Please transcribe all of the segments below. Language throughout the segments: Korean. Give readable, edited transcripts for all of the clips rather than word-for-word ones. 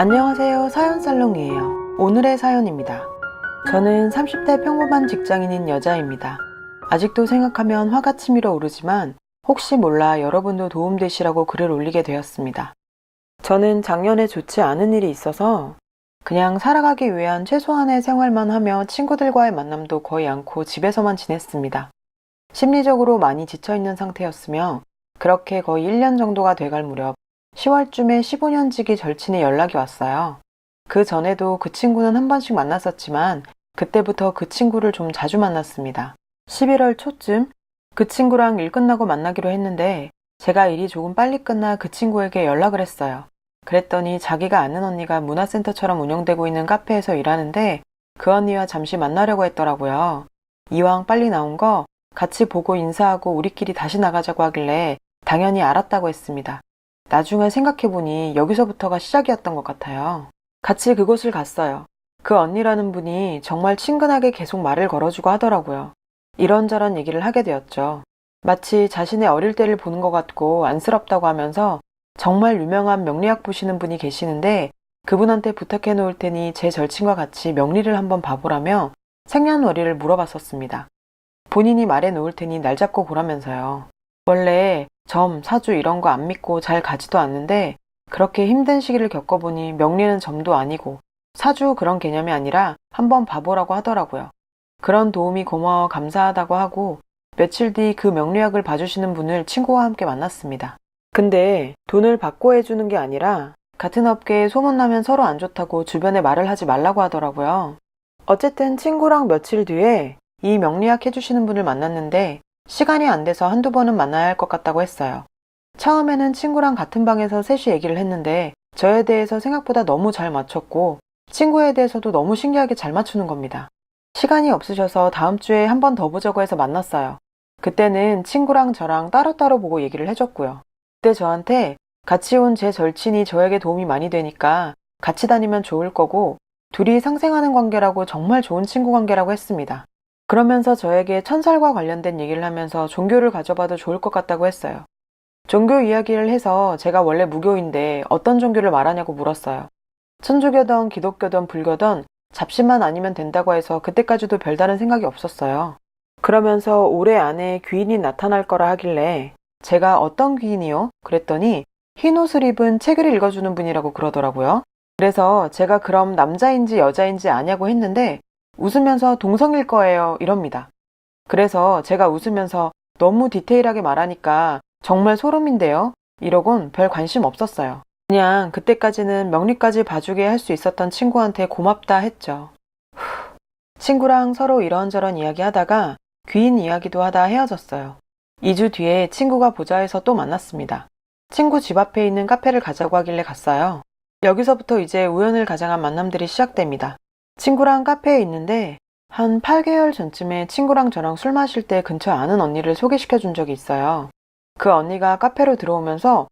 안녕하세요. 사연살롱이에요. 오늘의 사연입니다. 저는 30대 평범한 직장인인 여자입니다. 아직도 생각하면 화가 치밀어 오르지만 혹시 몰라 여러분도 도움되시라고 글을 올리게 되었습니다. 저는 작년에 좋지 않은 일이 있어서 그냥 살아가기 위한 최소한의 생활만 하며 친구들과의 만남도 거의 않고 집에서만 지냈습니다. 심리적으로 많이 지쳐있는 상태였으며 그렇게 거의 1년 정도가 돼갈 무렵 10월쯤에 15년지기 절친의 연락이 왔어요. 그 전에도 그 친구는 한 번씩 만났었지만 그때부터 그 친구를 좀 자주 만났습니다. 11월 초쯤 그 친구랑 일 끝나고 만나기로 했는데 제가 일이 조금 빨리 끝나 그 친구에게 연락을 했어요. 그랬더니 자기가 아는 언니가 문화센터처럼 운영되고 있는 카페에서 일하는데 그 언니와 잠시 만나려고 했더라고요. 이왕 빨리 나온 거 같이 보고 인사하고 우리끼리 다시 나가자고 하길래 당연히 알았다고 했습니다. 나중에 생각해보니 여기서부터가 시작이었던 것 같아요. 같이 그곳을 갔어요. 그 언니라는 분이 정말 친근하게 계속 말을 걸어주고 하더라고요. 이런저런 얘기를 하게 되었죠. 마치 자신의 어릴 때를 보는 것 같고 안쓰럽다고 하면서 정말 유명한 명리학 보시는 분이 계시는데 그분한테 부탁해 놓을 테니 제 절친과 같이 명리를 한번 봐보라며 생년월일을 물어봤었습니다. 본인이 말해 놓을 테니 날 잡고 보라면서요. 원래 점, 사주 이런 거 안 믿고 잘 가지도 않는데 그렇게 힘든 시기를 겪어보니 명리는 점도 아니고 사주 그런 개념이 아니라 한번 봐보라고 하더라고요. 그런 도움이 고마워 감사하다고 하고 며칠 뒤 그 명리학을 봐주시는 분을 친구와 함께 만났습니다. 근데 돈을 받고 해주는 게 아니라 같은 업계에 소문나면 서로 안 좋다고 주변에 말을 하지 말라고 하더라고요. 어쨌든 친구랑 며칠 뒤에 이 명리학 해주시는 분을 만났는데 시간이 안 돼서 한두 번은 만나야 할 것 같다고 했어요. 처음에는 친구랑 같은 방에서 셋이 얘기를 했는데 저에 대해서 생각보다 너무 잘 맞췄고 친구에 대해서도 너무 신기하게 잘 맞추는 겁니다. 시간이 없으셔서 다음 주에 한 번 더 보자고 해서 만났어요. 그때는 친구랑 저랑 따로따로 보고 얘기를 해줬고요. 그때 저한테 같이 온 제 절친이 저에게 도움이 많이 되니까 같이 다니면 좋을 거고 둘이 상생하는 관계라고 정말 좋은 친구 관계라고 했습니다. 그러면서 저에게 천살과 관련된 얘기를 하면서 종교를 가져봐도 좋을 것 같다고 했어요. 종교 이야기를 해서 제가 원래 무교인데 어떤 종교를 말하냐고 물었어요. 천주교든 기독교든 불교든 잡신만 아니면 된다고 해서 그때까지도 별다른 생각이 없었어요. 그러면서 올해 안에 귀인이 나타날 거라 하길래 제가 어떤 귀인이요? 그랬더니 흰 옷을 입은 책을 읽어주는 분이라고 그러더라고요. 그래서 제가 그럼 남자인지 여자인지 아냐고 했는데 웃으면서 동성일 거예요 이럽니다. 그래서 제가 웃으면서 너무 디테일하게 말하니까 정말 소름인데요? 이러곤 별 관심 없었어요. 그냥 그때까지는 명리까지 봐주게 할 수 있었던 친구한테 고맙다 했죠. 친구랑 서로 이런저런 이야기 하다가 귀인 이야기도 하다 헤어졌어요. 2주 뒤에 친구가 보자 해서 또 만났습니다. 친구 집 앞에 있는 카페를 가자고 하길래 갔어요. 여기서부터 이제 우연을 가장한 만남들이 시작됩니다. 친구랑 카페에 있는데 한 8개월 전쯤에 친구랑 저랑 술 마실 때 근처에 아는 언니를 소개시켜 준 적이 있어요. 그 언니가 카페로 들어오면서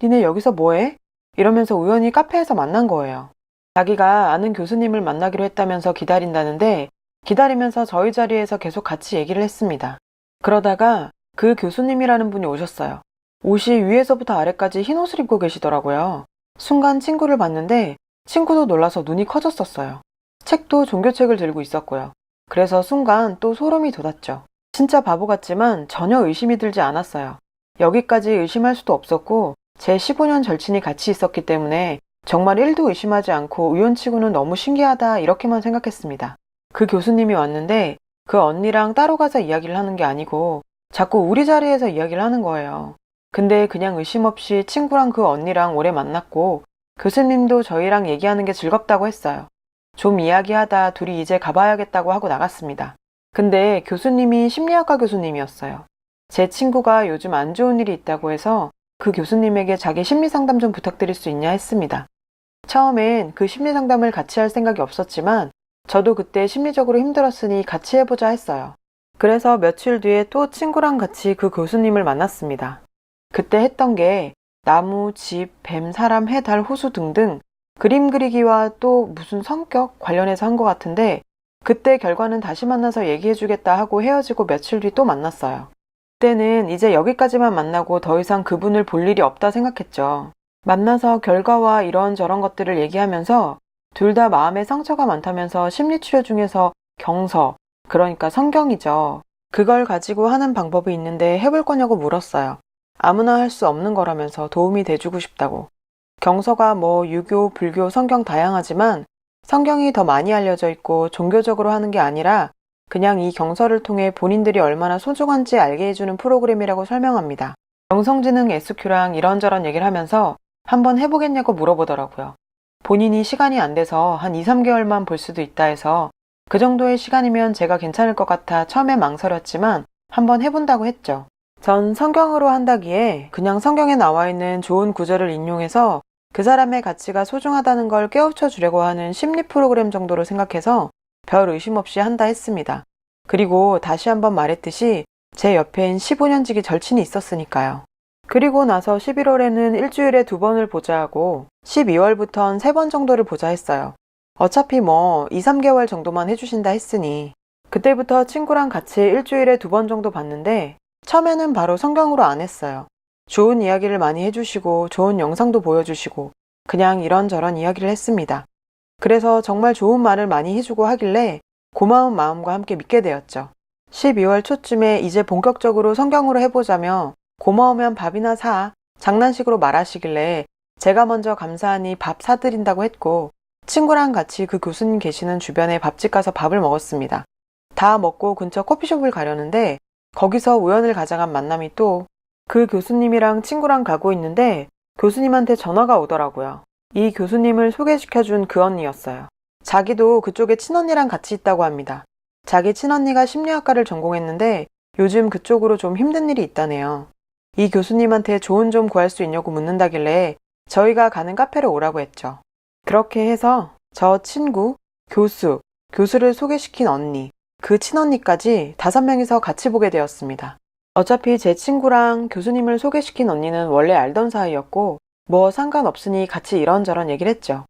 니네 여기서 뭐해? 이러면서 우연히 카페에서 만난 거예요. 자기가 아는 교수님을 만나기로 했다면서 기다린다는데 기다리면서 저희 자리에서 계속 같이 얘기를 했습니다. 그러다가 그 교수님이라는 분이 오셨어요. 옷이 위에서부터 아래까지 흰 옷을 입고 계시더라고요. 순간 친구를 봤는데 친구도 놀라서 눈이 커졌었어요. 책도 종교책을 들고 있었고요. 그래서 순간 또 소름이 돋았죠. 진짜 바보 같지만 전혀 의심이 들지 않았어요. 여기까지 의심할 수도 없었고 제 15년 절친이 같이 있었기 때문에 정말 1도 의심하지 않고 우연치고는 너무 신기하다 이렇게만 생각했습니다. 그 교수님이 왔는데 그 언니랑 따로 가서 이야기를 하는 게 아니고 자꾸 우리 자리에서 이야기를 하는 거예요. 근데 그냥 의심 없이 친구랑 그 언니랑 오래 만났고 교수님도 저희랑 얘기하는 게 즐겁다고 했어요. 좀 이야기하다 둘이 이제 가봐야겠다고 하고 나갔습니다. 근데 교수님이 심리학과 교수님이었어요. 제 친구가 요즘 안 좋은 일이 있다고 해서 그 교수님에게 자기 심리상담 좀 부탁드릴 수 있냐 했습니다. 처음엔 그 심리상담을 같이 할 생각이 없었지만 저도 그때 심리적으로 힘들었으니 같이 해보자 했어요. 그래서 며칠 뒤에 또 친구랑 같이 그 교수님을 만났습니다. 그때 했던 게 나무, 집, 뱀, 사람, 해, 달, 호수 등등 그림 그리기와 또 무슨 성격 관련해서 한 것 같은데 그때 결과는 다시 만나서 얘기해주겠다 하고 헤어지고 며칠 뒤 또 만났어요. 그때는 이제 여기까지만 만나고 더 이상 그분을 볼 일이 없다 생각했죠. 만나서 결과와 이런저런 것들을 얘기하면서 둘 다 마음에 상처가 많다면서 심리치료 중에서 경서, 그러니까 성경이죠. 그걸 가지고 하는 방법이 있는데 해볼 거냐고 물었어요. 아무나 할 수 없는 거라면서 도움이 돼주고 싶다고. 경서가 뭐 유교, 불교, 성경 다양하지만 성경이 더 많이 알려져 있고 종교적으로 하는 게 아니라 그냥 이 경서를 통해 본인들이 얼마나 소중한지 알게 해주는 프로그램이라고 설명합니다. 영성지능 SQ랑 이런저런 얘기를 하면서 한번 해보겠냐고 물어보더라고요. 본인이 시간이 안 돼서 한 2, 3개월만 볼 수도 있다 해서 그 정도의 시간이면 제가 괜찮을 것 같아 처음에 망설였지만 한번 해본다고 했죠. 전 성경으로 한다기에 그냥 성경에 나와 있는 좋은 구절을 인용해서 그 사람의 가치가 소중하다는 걸 깨우쳐 주려고 하는 심리 프로그램 정도로 생각해서 별 의심 없이 한다 했습니다. 그리고 다시 한번 말했듯이 제 옆엔 15년지기 절친이 있었으니까요. 그리고 나서 11월에는 일주일에 2번을 보자 하고 12월부턴 3번 정도를 보자 했어요. 어차피 뭐 2, 3개월 정도만 해주신다 했으니 그때부터 친구랑 같이 일주일에 2번 정도 봤는데 처음에는 바로 성경으로 안 했어요. 좋은 이야기를 많이 해주시고 좋은 영상도 보여주시고 그냥 이런저런 이야기를 했습니다. 그래서 정말 좋은 말을 많이 해주고 하길래 고마운 마음과 함께 믿게 되었죠. 12월 초쯤에 이제 본격적으로 성경으로 해보자며 고마우면 밥이나 사 장난식으로 말하시길래 제가 먼저 감사하니 밥 사드린다고 했고 친구랑 같이 그 교수님 계시는 주변에 밥집 가서 밥을 먹었습니다. 다 먹고 근처 커피숍을 가려는데 거기서 우연을 가장한 만남이 또 그 교수님이랑 친구랑 가고 있는데 교수님한테 전화가 오더라고요. 이 교수님을 소개시켜준 그 언니였어요. 자기도 그쪽에 친언니랑 같이 있다고 합니다. 자기 친언니가 심리학과를 전공했는데 요즘 그쪽으로 좀 힘든 일이 있다네요. 이 교수님한테 조언 좀 구할 수 있냐고 묻는다길래 저희가 가는 카페로 오라고 했죠. 그렇게 해서 저 친구, 교수를 소개시킨 언니, 그 친언니까지 5명이서 같이 보게 되었습니다. 어차피 제 친구랑 교수님을 소개시킨 언니는 원래 알던 사이였고 뭐 상관없으니 같이 이런저런 얘기를 했죠.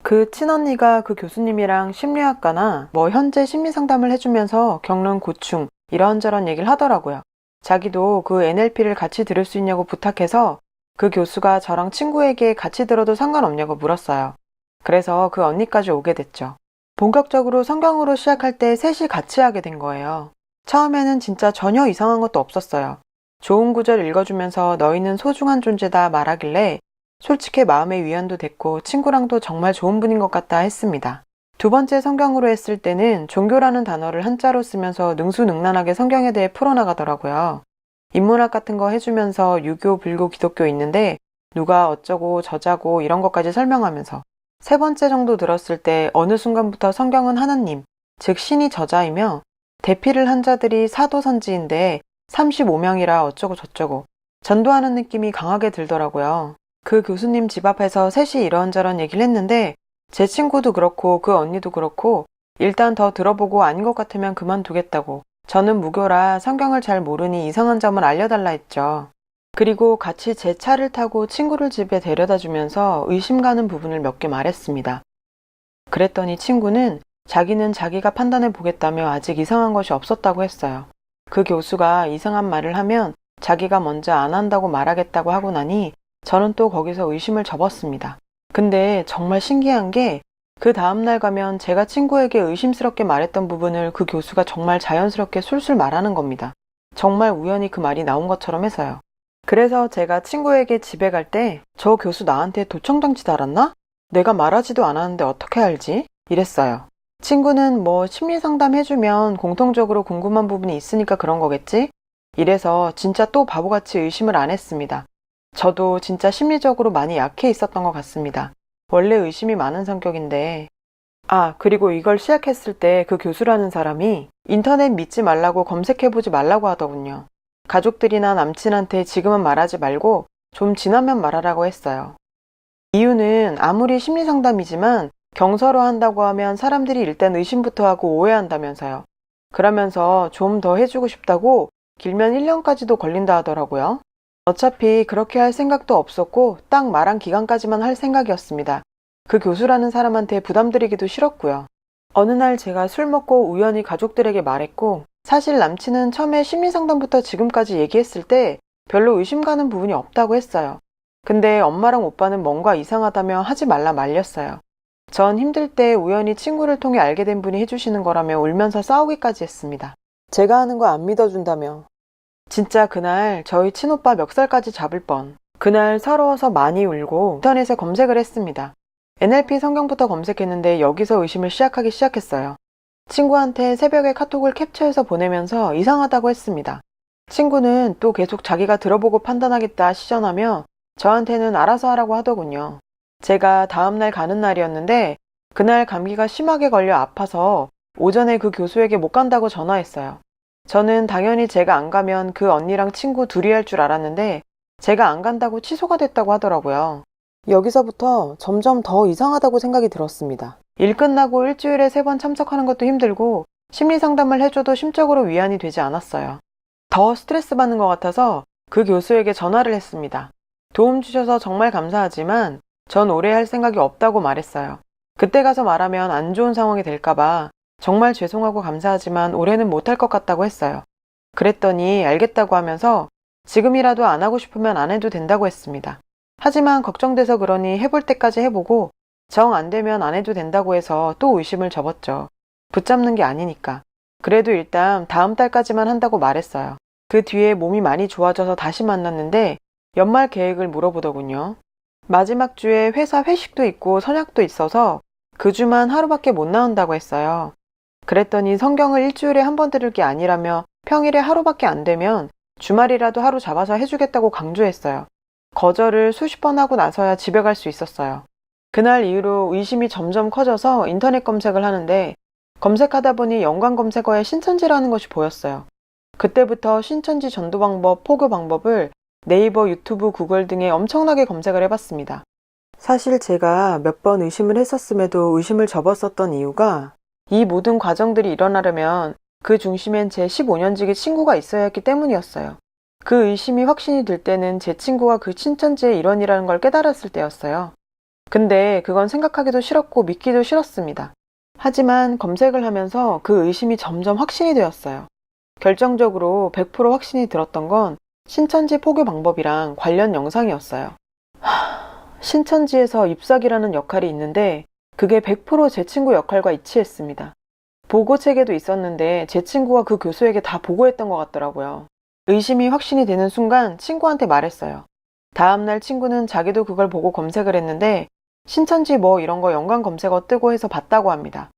그 친언니가 그 교수님이랑 심리학과나 뭐 현재 심리상담을 해주면서 겪는 고충 이런저런 얘기를 하더라고요. 자기도 그 NLP를 같이 들을 수 있냐고 부탁해서 그 교수가 저랑 친구에게 같이 들어도 상관없냐고 물었어요. 그래서 그 언니까지 오게 됐죠. 본격적으로 성경으로 시작할 때 셋이 같이 하게 된 거예요. 처음에는 진짜 전혀 이상한 것도 없었어요. 좋은 구절 읽어주면서 너희는 소중한 존재다 말하길래 솔직히 마음의 위안도 됐고 친구랑도 정말 좋은 분인 것 같다 했습니다. 2번째 성경으로 했을 때는 종교라는 단어를 한자로 쓰면서 능수능란하게 성경에 대해 풀어나가더라고요. 인문학 같은 거 해주면서 유교, 불교, 기독교 있는데 누가 어쩌고 저자고 이런 것까지 설명하면서 3번째 정도 들었을 때 어느 순간부터 성경은 하나님, 즉 신이 저자이며 대피를 한 자들이 사도선지인데 35명이라 어쩌고 저쩌고 전도하는 느낌이 강하게 들더라고요. 그 교수님 집 앞에서 셋이 이런저런 얘기를 했는데 제 친구도 그렇고 그 언니도 그렇고 일단 더 들어보고 아닌 것 같으면 그만두겠다고 저는 무교라 성경을 잘 모르니 이상한 점을 알려달라 했죠. 그리고 같이 제 차를 타고 친구를 집에 데려다 주면서 의심 가는 부분을 몇 개 말했습니다. 그랬더니 친구는 자기는 자기가 판단해 보겠다며 아직 이상한 것이 없었다고 했어요. 그 교수가 이상한 말을 하면 자기가 먼저 안 한다고 말하겠다고 하고 나니 저는 또 거기서 의심을 접었습니다. 근데 정말 신기한 게 그 다음날 가면 제가 친구에게 의심스럽게 말했던 부분을 그 교수가 정말 자연스럽게 술술 말하는 겁니다. 정말 우연히 그 말이 나온 것처럼 해서요. 그래서 제가 친구에게 집에 갈 때 저 교수 나한테 도청장치 달았나? 내가 말하지도 않았는데 어떻게 알지? 이랬어요. 친구는 뭐 심리상담 해주면 공통적으로 궁금한 부분이 있으니까 그런 거겠지? 이래서 진짜 또 바보같이 의심을 안 했습니다. 저도 진짜 심리적으로 많이 약해 있었던 것 같습니다. 원래 의심이 많은 성격인데. 그리고 이걸 시작했을 때 그 교수라는 사람이 인터넷 믿지 말라고 검색해보지 말라고 하더군요. 가족들이나 남친한테 지금은 말하지 말고 좀 지나면 말하라고 했어요. 이유는 아무리 심리상담이지만 경서로 한다고 하면 사람들이 일단 의심부터 하고 오해한다면서요. 그러면서 좀 더 해주고 싶다고 길면 1년까지도 걸린다 하더라고요. 어차피 그렇게 할 생각도 없었고 딱 말한 기간까지만 할 생각이었습니다. 그 교수라는 사람한테 부담드리기도 싫었고요. 어느 날 제가 술 먹고 우연히 가족들에게 말했고 사실 남친은 처음에 심리상담부터 지금까지 얘기했을 때 별로 의심 가는 부분이 없다고 했어요. 근데 엄마랑 오빠는 뭔가 이상하다며 하지 말라 말렸어요. 전 힘들 때 우연히 친구를 통해 알게 된 분이 해주시는 거라며 울면서 싸우기까지 했습니다. 제가 하는 거 안 믿어준다며. 진짜 그날 저희 친오빠 멱살까지 잡을 뻔. 그날 서러워서 많이 울고 인터넷에 검색을 했습니다. NLP 성경부터 검색했는데 여기서 의심을 시작하기 시작했어요. 친구한테 새벽에 카톡을 캡처해서 보내면서 이상하다고 했습니다. 친구는 또 계속 자기가 들어보고 판단하겠다 시전하며 저한테는 알아서 하라고 하더군요. 제가 다음날 가는 날이었는데 그날 감기가 심하게 걸려 아파서 오전에 그 교수에게 못 간다고 전화했어요. 저는 당연히 제가 안 가면 그 언니랑 친구 둘이 할 줄 알았는데 제가 안 간다고 취소가 됐다고 하더라고요. 여기서부터 점점 더 이상하다고 생각이 들었습니다. 일 끝나고 일주일에 3번 참석하는 것도 힘들고 심리 상담을 해줘도 심적으로 위안이 되지 않았어요. 더 스트레스 받는 것 같아서 그 교수에게 전화를 했습니다. 도움 주셔서 정말 감사하지만 전 오래 할 생각이 없다고 말했어요. 그때 가서 말하면 안 좋은 상황이 될까봐 정말 죄송하고 감사하지만 올해는 못할 것 같다고 했어요. 그랬더니 알겠다고 하면서 지금이라도 안 하고 싶으면 안 해도 된다고 했습니다. 하지만 걱정돼서 그러니 해볼 때까지 해보고 정 안 되면 안 해도 된다고 해서 또 의심을 접었죠. 붙잡는 게 아니니까. 그래도 일단 다음 달까지만 한다고 말했어요. 그 뒤에 몸이 많이 좋아져서 다시 만났는데 연말 계획을 물어보더군요. 마지막 주에 회사 회식도 있고 선약도 있어서 그 주만 하루밖에 못 나온다고 했어요. 그랬더니 성경을 일주일에 한 번 들을 게 아니라며 평일에 하루밖에 안 되면 주말이라도 하루 잡아서 해주겠다고 강조했어요. 거절을 수십 번 하고 나서야 집에 갈 수 있었어요. 그날 이후로 의심이 점점 커져서 인터넷 검색을 하는데 검색하다 보니 연관 검색어에 신천지라는 것이 보였어요. 그때부터 신천지 전도 방법, 포교 방법을 네이버, 유튜브, 구글 등에 엄청나게 검색을 해봤습니다. 사실 제가 몇 번 의심을 했었음에도 의심을 접었었던 이유가 이 모든 과정들이 일어나려면 그 중심엔 제 15년지기 친구가 있어야 했기 때문이었어요. 그 의심이 확신이 들 때는 제 친구가 그 신천지의 일원이라는 걸 깨달았을 때였어요. 근데 그건 생각하기도 싫었고 믿기도 싫었습니다. 하지만 검색을 하면서 그 의심이 점점 확신이 되었어요. 결정적으로 100% 확신이 들었던 건 신천지 포교 방법이랑 관련 영상이었어요. 신천지에서 잎사귀라는 역할이 있는데 그게 100% 제 친구 역할과 일치했습니다. 보고책에도 있었는데 제 친구가 그 교수에게 다 보고했던 것 같더라고요. 의심이 확신이 되는 순간 친구한테 말했어요. 다음날 친구는 자기도 그걸 보고 검색을 했는데 신천지 뭐 이런 거 연관 검색어 뜨고 해서 봤다고 합니다.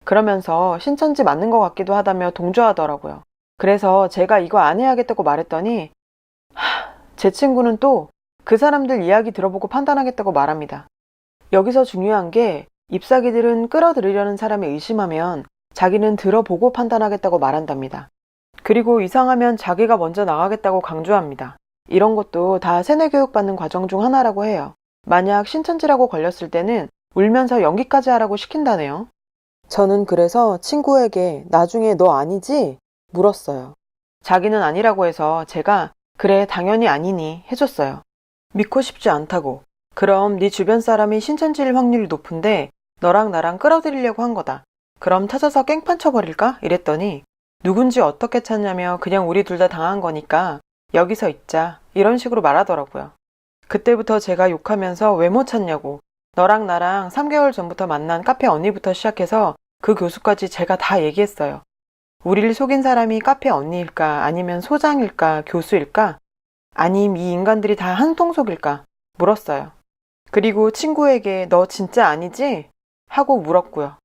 그러면서 신천지 맞는 것 같기도 하다며 동조하더라고요. 그래서 제가 이거 안 해야겠다고 말했더니 제 친구는 또 그 사람들 이야기 들어보고 판단하겠다고 말합니다. 여기서 중요한 게 잎사귀들은 끌어들이려는 사람이 의심하면 자기는 들어보고 판단하겠다고 말한답니다. 그리고 이상하면 자기가 먼저 나가겠다고 강조합니다. 이런 것도 다 세뇌교육 받는 과정 중 하나라고 해요. 만약 신천지라고 걸렸을 때는 울면서 연기까지 하라고 시킨다네요. 저는 그래서 친구에게 나중에 너 아니지? 물었어요. 자기는 아니라고 해서 제가 그래 당연히 아니니 해줬어요. 믿고 싶지 않다고. 그럼 네 주변 사람이 신천지일 확률이 높은데 너랑 나랑 끌어들이려고 한 거다. 그럼 찾아서 깽판 쳐버릴까? 이랬더니 누군지 어떻게 찾냐며 그냥 우리 둘 다 당한 거니까 여기서 있자 이런 식으로 말하더라고요. 그때부터 제가 욕하면서 왜 못 찾냐고 너랑 나랑 3개월 전부터 만난 카페 언니부터 시작해서 그 교수까지 제가 다 얘기했어요. 우리를 속인 사람이 카페 언니일까 아니면 소장일까 교수일까 아님 이 인간들이 다 한 통속일까 물었어요. 그리고 친구에게 너 진짜 아니지? 하고 물었고요.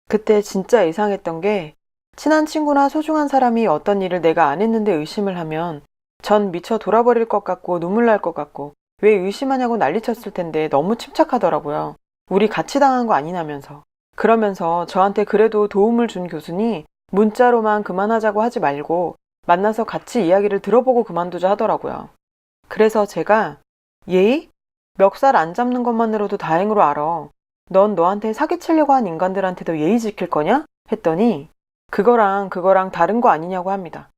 그때 진짜 이상했던 게 친한 친구나 소중한 사람이 어떤 일을 내가 안 했는데 의심을 하면 전 미쳐 돌아버릴 것 같고 눈물 날 것 같고 왜 의심하냐고 난리쳤을 텐데 너무 침착하더라고요. 우리 같이 당한 거 아니냐면서. 그러면서 저한테 그래도 도움을 준 교수니 문자로만 그만하자고 하지 말고 만나서 같이 이야기를 들어보고 그만두자 하더라고요. 그래서 제가 예의? 멱살 안 잡는 것만으로도 다행으로 알아. 넌 너한테 사기치려고 한 인간들한테도 예의 지킬 거냐? 했더니 그거랑 다른 거 아니냐고 합니다.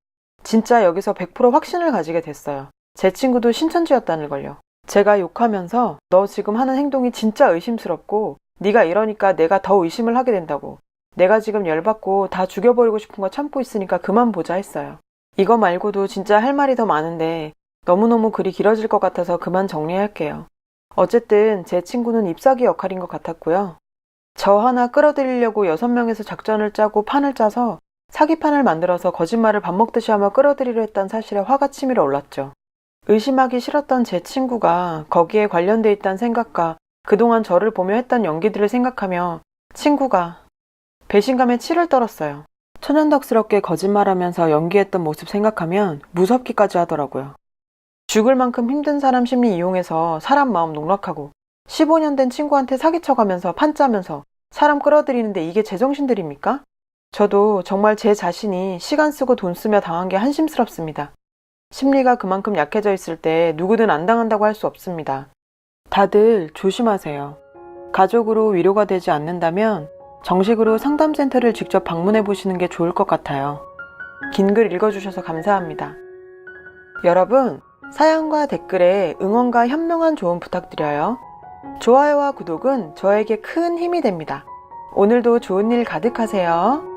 진짜 여기서 100% 확신을 가지게 됐어요. 제 친구도 신천지였다는 걸요. 제가 욕하면서 너 지금 하는 행동이 진짜 의심스럽고 네가 이러니까 내가 더 의심을 하게 된다고. 내가 지금 열받고 다 죽여버리고 싶은 거 참고 있으니까 그만 보자 했어요. 이거 말고도 진짜 할 말이 더 많은데 너무너무 글이 길어질 것 같아서 그만 정리할게요. 어쨌든 제 친구는 잎사귀 역할인 것 같았고요. 저 하나 끌어들이려고 6명에서 작전을 짜고 판을 짜서 사기판을 만들어서 거짓말을 밥 먹듯이 하며 끌어들이려 했던 사실에 화가 치밀어 올랐죠. 의심하기 싫었던 제 친구가 거기에 관련돼 있다는 생각과 그동안 저를 보며 했던 연기들을 생각하며 친구가 배신감에 치를 떨었어요. 천연덕스럽게 거짓말하면서 연기했던 모습 생각하면 무섭기까지 하더라고요. 죽을 만큼 힘든 사람 심리 이용해서 사람 마음 농락하고 15년 된 친구한테 사기쳐가면서 판 짜면서 사람 끌어들이는데 이게 제정신들입니까? 저도 정말 제 자신이 시간 쓰고 돈 쓰며 당한 게 한심스럽습니다. 심리가 그만큼 약해져 있을 때 누구든 안 당한다고 할 수 없습니다. 다들 조심하세요. 가족으로 위로가 되지 않는다면 정식으로 상담센터를 직접 방문해 보시는 게 좋을 것 같아요. 긴 글 읽어주셔서 감사합니다. 여러분, 사연과 댓글에 응원과 현명한 조언 부탁드려요. 좋아요와 구독은 저에게 큰 힘이 됩니다. 오늘도 좋은 일 가득하세요.